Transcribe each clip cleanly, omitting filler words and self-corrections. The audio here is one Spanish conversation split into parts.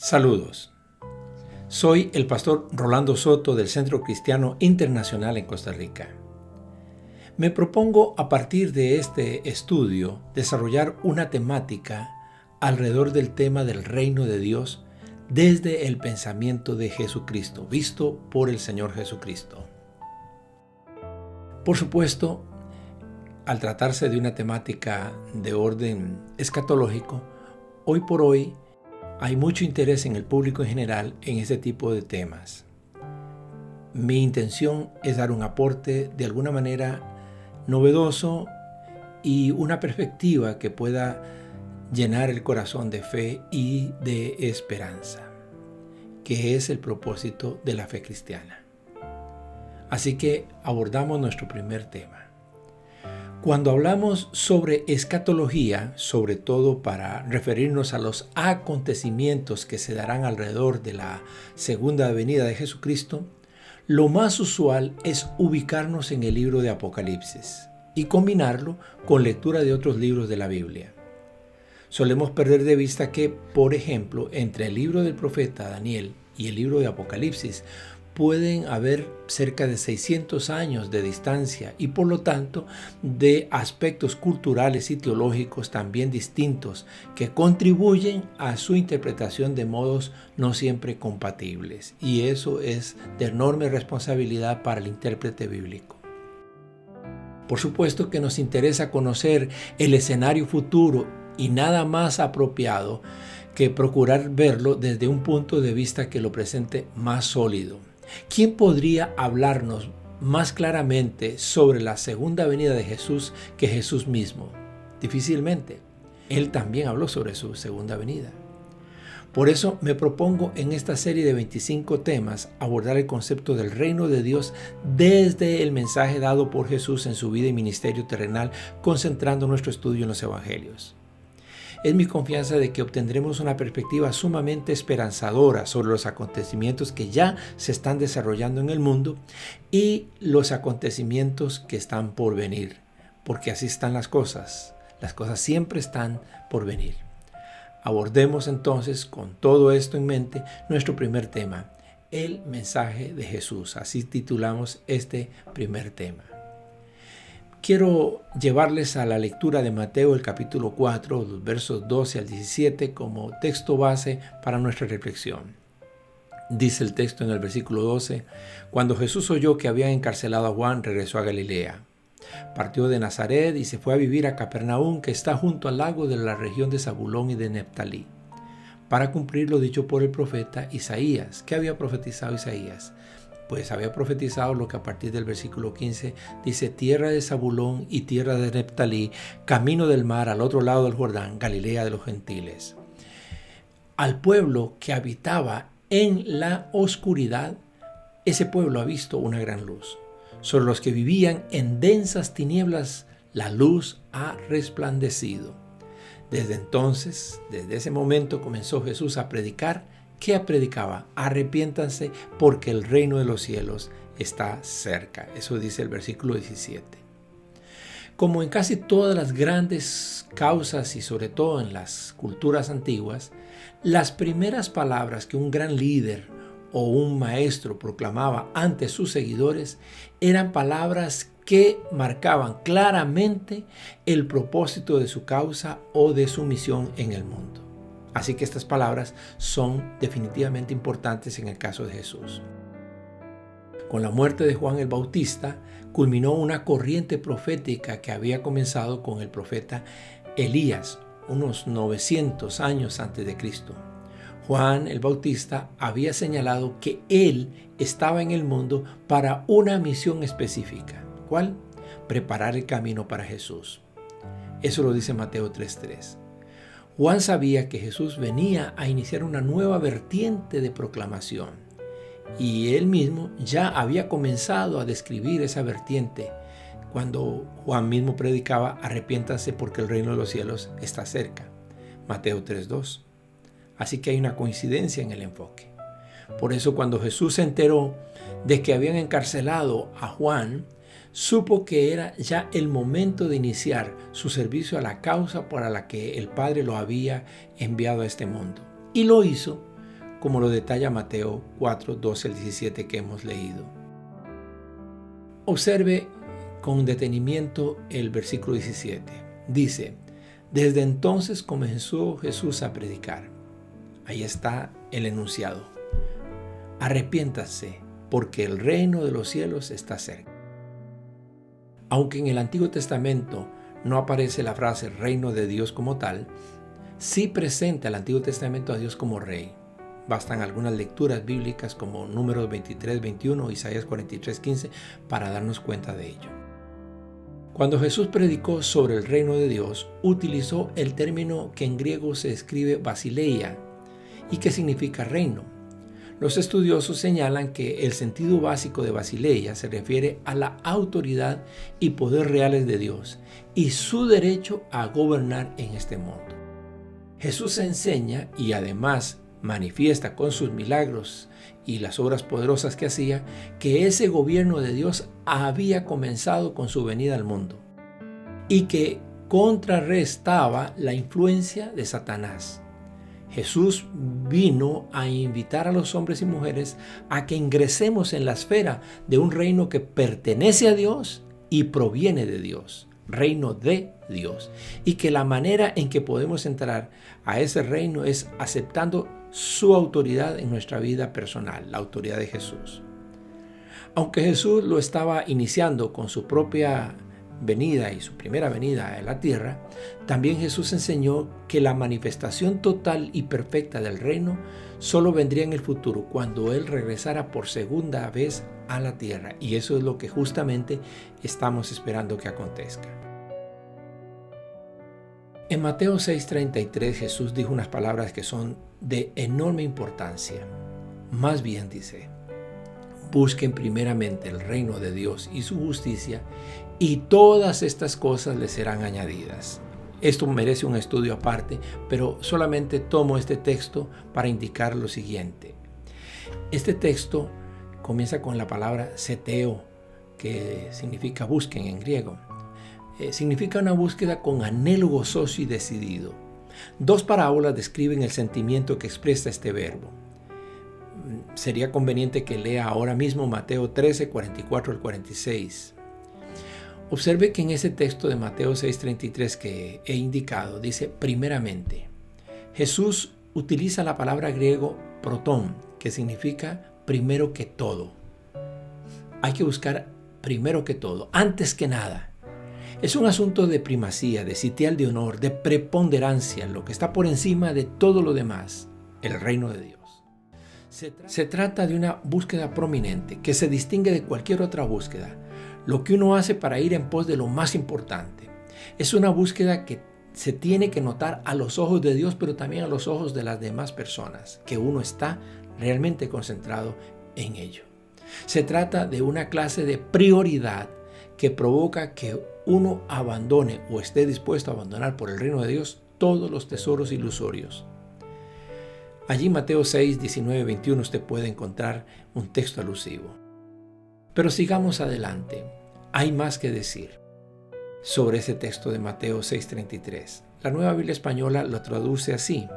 Saludos. Soy el pastor Rolando Soto del Centro Cristiano Internacional en Costa Rica. Me propongo a partir de este estudio desarrollar una temática alrededor del tema del reino de Dios desde el pensamiento de Jesucristo, visto por el Señor Jesucristo. Por supuesto, al tratarse de una temática de orden escatológico, hoy por hoy hay mucho interés en el público en general en este tipo de temas. Mi intención es dar un aporte de alguna manera novedoso y una perspectiva que pueda llenar el corazón de fe y de esperanza, que es el propósito de la fe cristiana. Así que abordamos nuestro primer tema. Cuando hablamos sobre escatología, sobre todo para referirnos a los acontecimientos que se darán alrededor de la segunda venida de Jesucristo, lo más usual es ubicarnos en el libro de Apocalipsis y combinarlo con lectura de otros libros de la Biblia. Solemos perder de vista que, por ejemplo, entre el libro del profeta Daniel y el libro de Apocalipsis pueden haber cerca de 600 años de distancia y por lo tanto de aspectos culturales y teológicos también distintos que contribuyen a su interpretación de modos no siempre compatibles, y eso es de enorme responsabilidad para el intérprete bíblico. Por supuesto que nos interesa conocer el escenario futuro y nada más apropiado que procurar verlo desde un punto de vista que lo presente más sólido. ¿Quién podría hablarnos más claramente sobre la segunda venida de Jesús que Jesús mismo? Difícilmente. Él también habló sobre su segunda venida. Por eso me propongo en esta serie de 25 temas abordar el concepto del reino de Dios desde el mensaje dado por Jesús en su vida y ministerio terrenal, concentrando nuestro estudio en los evangelios. Es mi confianza de que obtendremos una perspectiva sumamente esperanzadora sobre los acontecimientos que ya se están desarrollando en el mundo y los acontecimientos que están por venir, porque así están las cosas. Las cosas siempre están por venir. Abordemos entonces, con todo esto en mente, nuestro primer tema, el mensaje de Jesús. Así titulamos este primer tema. Quiero llevarles a la lectura de Mateo, el capítulo 4, los versos 12 al 17, como texto base para nuestra reflexión. Dice el texto en el versículo 12, cuando Jesús oyó que habían encarcelado a Juan, regresó a Galilea. Partió de Nazaret y se fue a vivir a Capernaum, que está junto al lago de la región de Zabulón y de Neftalí, para cumplir lo dicho por el profeta Isaías. ¿Qué había profetizado Isaías? Pues había profetizado lo que a partir del versículo 15 dice: tierra de Zabulón y tierra de Neftalí, camino del mar al otro lado del Jordán, Galilea de los gentiles. Al pueblo que habitaba en la oscuridad, ese pueblo ha visto una gran luz. Sobre los que vivían en densas tinieblas, la luz ha resplandecido. Desde entonces, desde ese momento, comenzó Jesús a predicar. ¿Qué predicaba? Arrepiéntanse porque el reino de los cielos está cerca. Eso dice el versículo 17. Como en casi todas las grandes causas y sobre todo en las culturas antiguas, las primeras palabras que un gran líder o un maestro proclamaba ante sus seguidores eran palabras que marcaban claramente el propósito de su causa o de su misión en el mundo. Así que estas palabras son definitivamente importantes en el caso de Jesús. Con la muerte de Juan el Bautista, culminó una corriente profética que había comenzado con el profeta Elías, unos 900 años antes de Cristo. Juan el Bautista había señalado que él estaba en el mundo para una misión específica. ¿Cuál? Preparar el camino para Jesús. Eso lo dice Mateo 3:3. Juan sabía que Jesús venía a iniciar una nueva vertiente de proclamación y él mismo ya había comenzado a describir esa vertiente cuando Juan mismo predicaba: arrepiéntanse porque el reino de los cielos está cerca. Mateo 3:2. Así que hay una coincidencia en el enfoque. Por eso cuando Jesús se enteró de que habían encarcelado a Juan, supo que era ya el momento de iniciar su servicio a la causa para la que el Padre lo había enviado a este mundo. Y lo hizo como lo detalla Mateo 4, 12 al 17 que hemos leído. Observe con detenimiento el versículo 17. Dice, desde entonces comenzó Jesús a predicar. Ahí está el enunciado. Arrepiéntanse, porque el reino de los cielos está cerca. Aunque en el Antiguo Testamento no aparece la frase reino de Dios como tal, sí presenta el Antiguo Testamento a Dios como rey. Bastan algunas lecturas bíblicas como Números 23, 21, Isaías 43, 15 para darnos cuenta de ello. Cuando Jesús predicó sobre el reino de Dios, utilizó el término que en griego se escribe basileia y que significa reino. Los estudiosos señalan que el sentido básico de basileia se refiere a la autoridad y poder reales de Dios y su derecho a gobernar en este mundo. Jesús enseña y además manifiesta con sus milagros y las obras poderosas que hacía que ese gobierno de Dios había comenzado con su venida al mundo y que contrarrestaba la influencia de Satanás. Jesús vino a invitar a los hombres y mujeres a que ingresemos en la esfera de un reino que pertenece a Dios y proviene de Dios, reino de Dios, y que la manera en que podemos entrar a ese reino es aceptando su autoridad en nuestra vida personal, la autoridad de Jesús. Aunque Jesús lo estaba iniciando con su propia venida y su primera venida a la tierra, también Jesús enseñó que la manifestación total y perfecta del reino solo vendría en el futuro, cuando Él regresara por segunda vez a la tierra. Y eso es lo que justamente estamos esperando que acontezca. En Mateo 6:33 Jesús dijo unas palabras que son de enorme importancia. Más bien dice, busquen primeramente el reino de Dios y su justicia, y todas estas cosas les serán añadidas. Esto merece un estudio aparte, pero solamente tomo este texto para indicar lo siguiente. Este texto comienza con la palabra seteo, que significa busquen en griego. Significa una búsqueda con anhelo gozoso y decidido. Dos parábolas describen el sentimiento que expresa este verbo. Sería conveniente que lea ahora mismo Mateo 13, 44 al 46. Observe que en ese texto de Mateo 6:33 que he indicado, dice primeramente. Jesús utiliza la palabra griego protón, que significa primero que todo. Hay que buscar primero que todo, antes que nada. Es un asunto de primacía, de sitial de honor, de preponderancia, lo que está por encima de todo lo demás, el reino de Dios. Se trata de una búsqueda prominente que se distingue de cualquier otra búsqueda. Lo que uno hace para ir en pos de lo más importante. Es una búsqueda que se tiene que notar a los ojos de Dios, pero también a los ojos de las demás personas, que uno está realmente concentrado en ello. Se trata de una clase de prioridad que provoca que uno abandone o esté dispuesto a abandonar por el reino de Dios todos los tesoros ilusorios. Allí en Mateo 6, 19, 21 usted puede encontrar un texto alusivo. Pero sigamos adelante. Hay más que decir sobre ese texto de Mateo 6:33. La Nueva Biblia Española lo traduce así: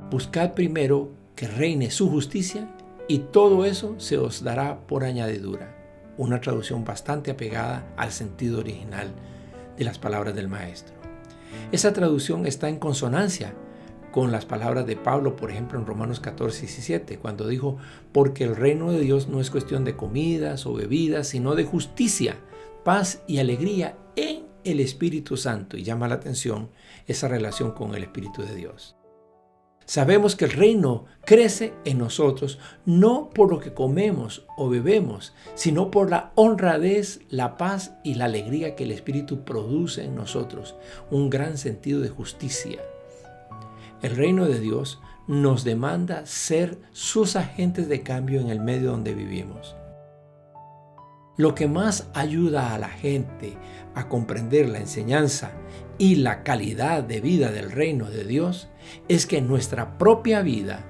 buscad primero que reine su justicia y todo eso se os dará por añadidura. Una traducción bastante apegada al sentido original de las palabras del Maestro. Esa traducción está en consonancia con las palabras de Pablo, por ejemplo, en Romanos 14:17, cuando dijo, porque el reino de Dios no es cuestión de comidas o bebidas, sino de justicia, paz y alegría en el Espíritu Santo. Y llama la atención esa relación con el Espíritu de Dios. Sabemos que el reino crece en nosotros no por lo que comemos o bebemos, sino por la honradez, la paz y la alegría que el Espíritu produce en nosotros, un gran sentido de justicia. El reino de Dios nos demanda ser sus agentes de cambio en el medio donde vivimos. Lo que más ayuda a la gente a comprender la enseñanza y la calidad de vida del reino de Dios es que nuestra propia vida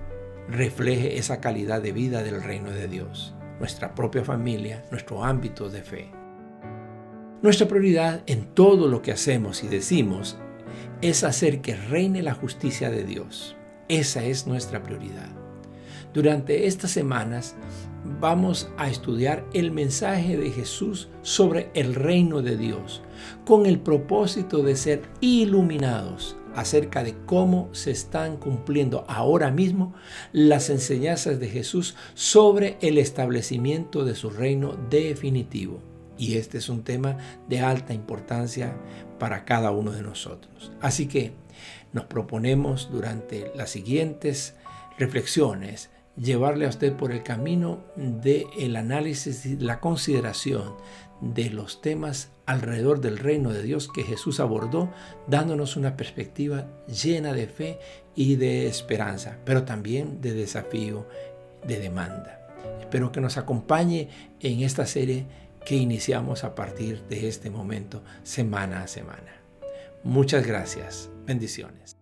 refleje esa calidad de vida del reino de Dios, nuestra propia familia, nuestro ámbito de fe. Nuestra prioridad en todo lo que hacemos y decimos es hacer que reine la justicia de Dios. Esa es nuestra prioridad. Durante estas semanas vamos a estudiar el mensaje de Jesús sobre el reino de Dios, con el propósito de ser iluminados acerca de cómo se están cumpliendo ahora mismo las enseñanzas de Jesús sobre el establecimiento de su reino definitivo. Y este es un tema de alta importancia para cada uno de nosotros. Así que nos proponemos durante las siguientes reflexiones llevarle a usted por el camino del análisis y la consideración de los temas alrededor del reino de Dios que Jesús abordó, dándonos una perspectiva llena de fe y de esperanza, pero también de desafío, de demanda. Espero que nos acompañe en esta serie que iniciamos a partir de este momento, semana a semana. Muchas gracias. Bendiciones.